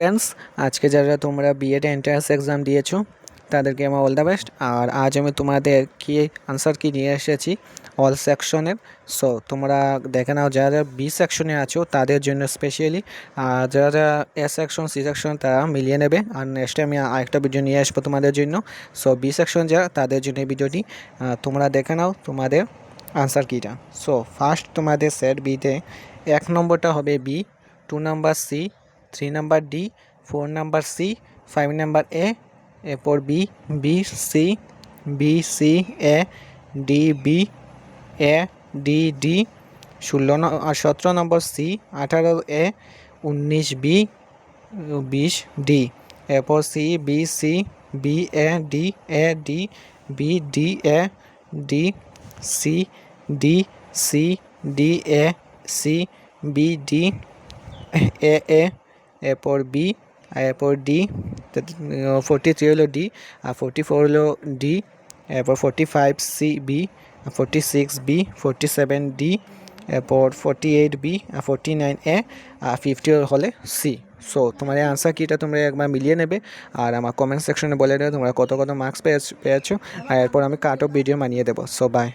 Friends, আজকে যারা তোমরা বিএড এন্ট্রান্স এক্সাম দিয়েছো তাদেরকে আমার অল দ্য বেস্ট। আর আজ আমি তোমাদের কি আনসার কি নিয়ে এসেছি অল সেকশনের। সো তোমরা দেখে নাও, যারা যারা বি সেকশনে আছো তাদের জন্য স্পেশালি, আর যারা যারা এ সেকশন সি সেকশন তারা মিলিয়ে নেবে। আর নেক্সটে আমি আরেকটা ভিডিও নিয়ে আসবো তোমাদের জন্য। সো বি সেকশন যারা তাদের জন্য এই ভিডিওটি, তোমরা দেখে নাও তোমাদের আনসার কিটা। সো ফার্স্ট তোমাদের সেট বিতে 1 নম্বরটা হবে B, 2 number C, 3 number D, 4 number C, 5 number A, এরপর B, B C, B C A, D B, A D D, 17 নম্বর সি, 18 এ, 19 বি, 20 ডি, এরপর C B C, B A D, B D A D, C D C, D A C, B D A, এরপর B, এরপর D, 43 হলো D, আর 44 হলো D, এরপর 45 C B, 46 B, 47 D, এরপর 48 B, 49 এ, আর 50 হলে C. So তোমার এই আনসার কিটা তোমরা একবার মিলিয়ে নেবে আর আমার কমেন্ট সেকশনে বলে দেবে তোমরা কত কত মার্কস পেয়েছো, আর এরপর আমি কাট অফ ভিডিও বানিয়ে দেবো। So by.